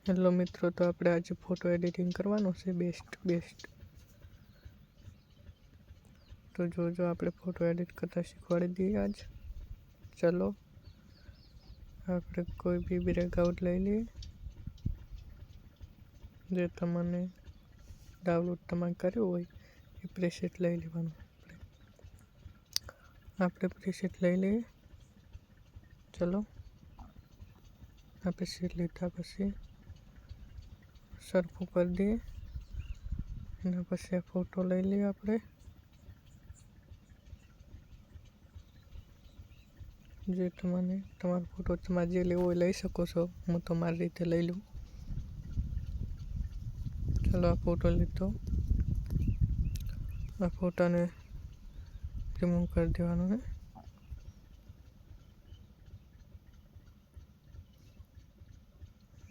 Hello મિત્રો, તો આપણે આજે ફોટો એડિટિંગ કરવાનો છે બેસ્ટ. તો જો આપણે ફોટો એડિટ કરતા શીખવાડી દઈએ આજ. ચલો આપણે કોઈ બી બ્રેકઆઉટ લઈ લઈએ જે તમને ડાઉનલોડ તમારે કર્યું હોય એ પ્રેસેટ લઈ લેવાનું. આપણે પ્રેસેટ લઈ લઈએ. ચલો આ પ્રેસેટ લીધા પછી સરખું કરી દઈએ અને પછી આ ફોટો લઈ લઈએ આપણે. જે તમારો ફોટો તમારે જે લેવો હોય લઈ શકો છો. હું તો મારી રીતે લઈ લઉં. ચલો આ ફોટો લીધો. આ ફોટાને રિમૂવ કરી દેવાનું ને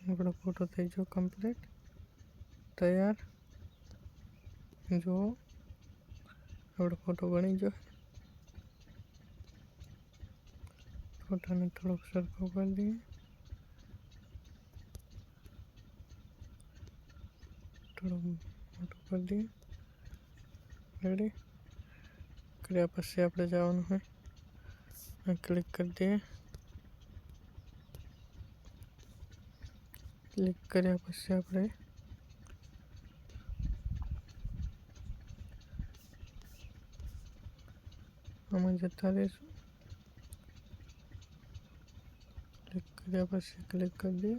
આપણો ફોટો થઈ ગયો કમ્પ્લીટ તૈયાર. જો આપણો ફોટો બની ગયો. ફોટાને થોડોક સરખો કરી દઈએ. થોડું મોટું કરી દઈએ. રેડી કર્યા પછી આપણે જવાનું હોય ક્લિક કરી દઈએ. ક્લિક કર્યા પછી આપણે આમાં જતા રહીશું. ક્લિક કર્યા પછી ક્લિક કરી દઈએ.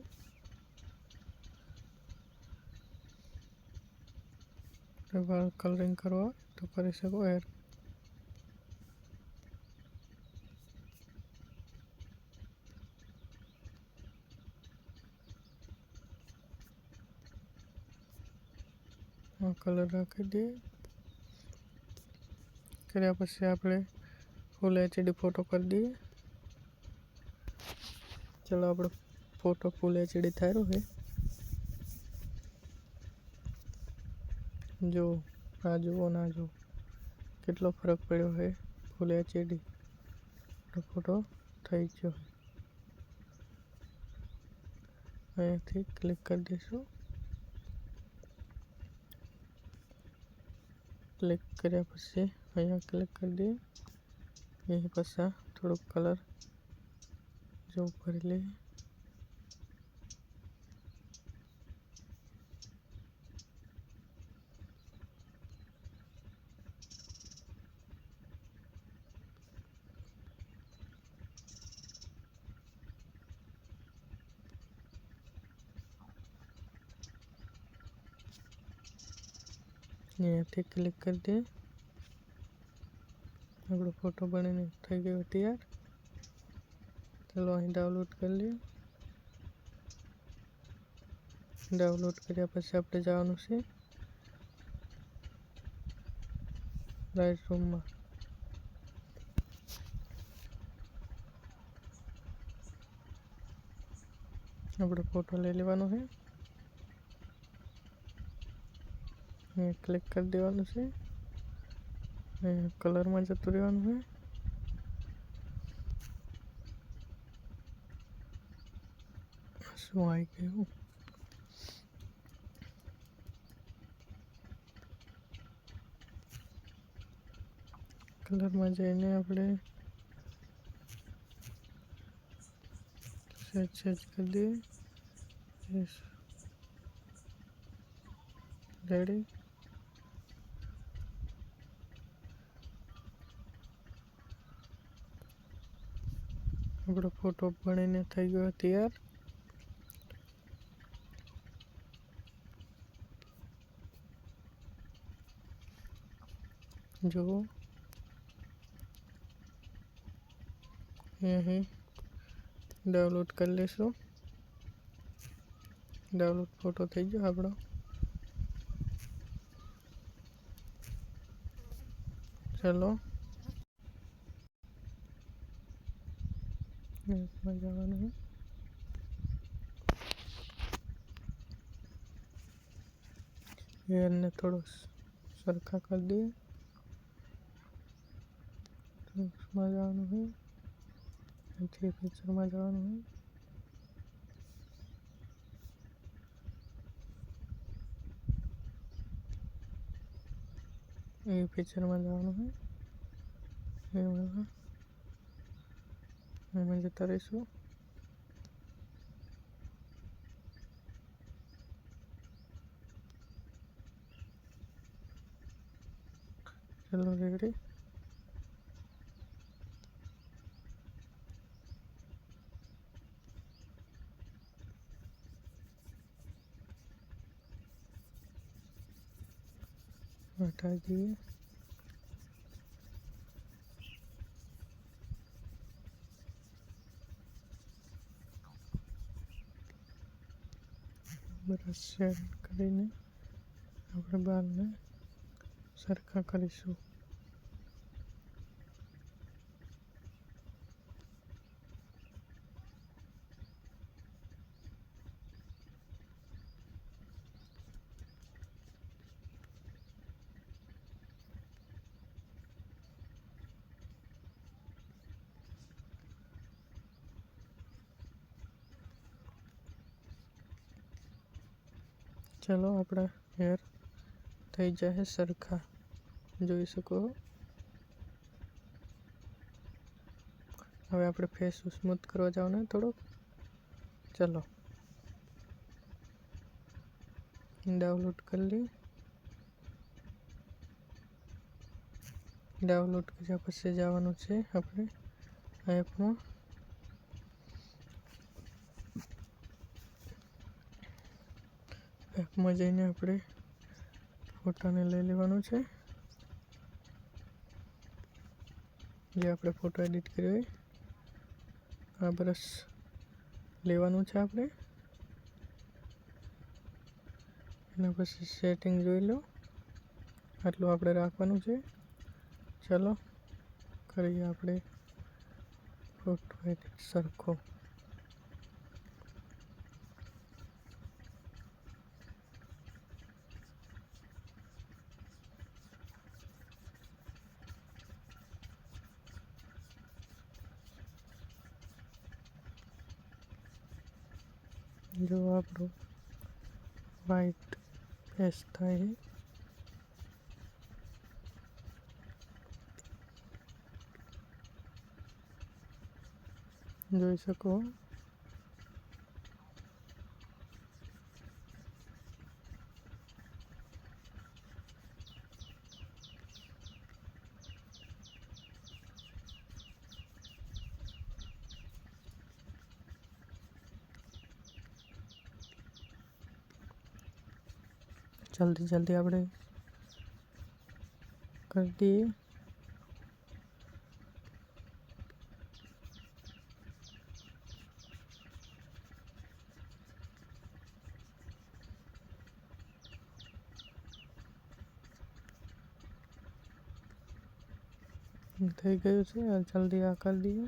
વાળ કલરિંગ કરવા તો કરી શકો. હેર કલર રાખી દઈએ. કર્યા પછી આપણે ફૂલ HD ફોટો કરી દઈએ. ચલો આપણો ફોટો ફૂલ HD થયેલો છે. જો આ જુઓ ના જુઓ કેટલો ફરક પડ્યો છે. ફૂલ HD ફોટો થઈ ગયો. અહીંયાથી ક્લિક કરી દઈશું. ક્લિક કર્યા પછી અહીંયા ક્લિક કરી દઈએ. એ પછી થોડુંક કલર જેવું કરી લઈએ. અહીંયાથી ક્લિક કરી દઈએ. આપણો ફોટો બનીને થઈ ગયો તૈયાર. ચલો અહીં ડાઉનલોડ કરી લઈએ. ડાઉનલોડ કર્યા પછી આપણે જવાનું છે રાઇટ રૂમમાં. આપણો ફોટો લઈ લેવાનો છે. અહીંયા ક્લિક કરી દેવાનું છે. અહીંયા કલરમાં જતું રહેવાનું છે. શું આવી ગયું? કલરમાં જઈને આપણે સેજ કરી દઈએ. રેડી આપણો ફોટો બનીને થઈ ગયો તૈયાર. જુઓ અહીં ડાઉનલોડ કરી લેશું. ડાઉનલોડ ફોટો થઈ ગયો આપણો. ચલો જવાનું છે. હેરને થોડો સરખા કરી દઈએ. માં જવાનું છે. અહીંથી ફીચરમાં જવાનું છે. એ પિક્ચરમાં જવાનું હોય એમાં જતા રહીશું. ચલો રેડી. हटा दिए. ब्रश शेड કરીને આપણે બાલને સરખા કરીશું. चलो अपना हेयर થઈ જાય સરખા, જોઈ શકો. હવે આપણે ફેસ સ્મૂથ કરવા જવાનું થોડુંક. ચલો ડાઉનલોડ કરી લઈએ. ડાઉનલોડ કર્યા પછી જવાનું છે આપણે એપમાં. એપમાં જઈને આપણે ફોટાને લઈ લેવાનું છે, જે આપણે ફોટો એડિટ કર્યો હોય. આ બ્રશ લેવાનું છે આપણે. એના પછી સેટિંગ જોઈ લો, આટલું આપણે રાખવાનું છે. ચલો કરીએ આપણે ફોટો એડિટ સરખો. जो આપણો વ્હાઈટ ફેસ થાય જોઈ શકો. जल्दी जल्दी આપણે કરી દઈએ. થઈ ગયું છે, જલ્દી આ કરી દઈએ.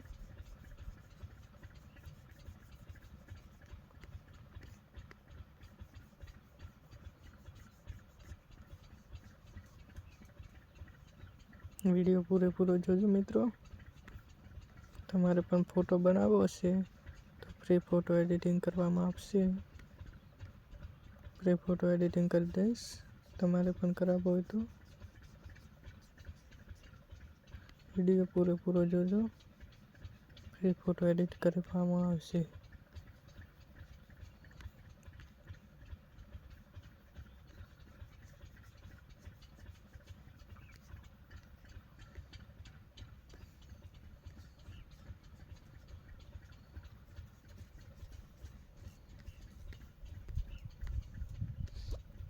વિડીયો પૂરેપૂરો જોજો મિત્રો. તમારે પણ ફોટો બનાવવો હશે તો ફ્રી ફોટો એડિટિંગ કરવામાં આવશે. ફ્રી ફોટો એડિટિંગ કરી દઈશ, તમારે પણ કરાવવો હોય તો વિડીયો પૂરેપૂરો જોજો. ફ્રી ફોટો એડિટ કરવામાં આવશે.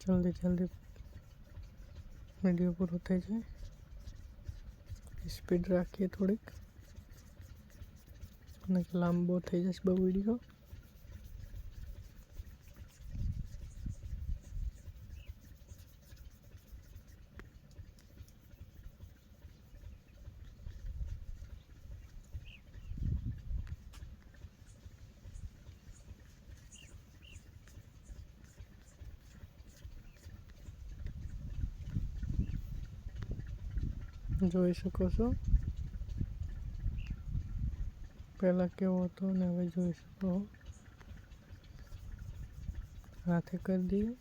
जल्दी जल्दी वीडियो पूरा થઈ જાય. સ્પીડ રાખીએ થોડીક, અને લાંબો થઈ જશે બહુ વિડીયો. જોઈ શકો છો પહેલા કેવો હતો ને હવે જોઈ શકો. હાથે કરી દઈએ.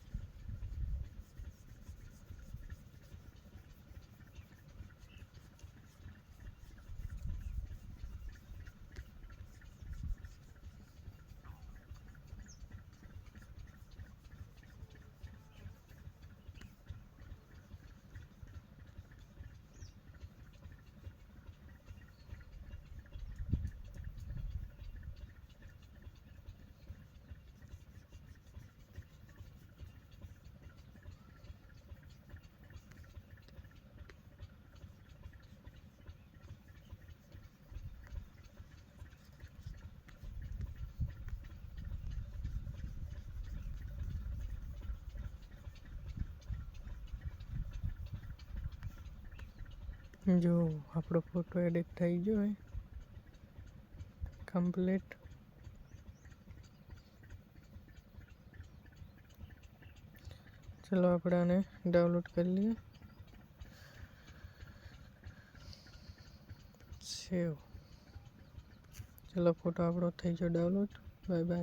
જો આપણો ફોટો એડિટ થઈ ગયો હે કમ્પ્લીટ. ચલો આપણે આને ડાઉનલોડ કરી લઈએ. સેવ. ચલો ફોટો આપણો થઈ ગયો ડાઉનલોડ. Bye bye.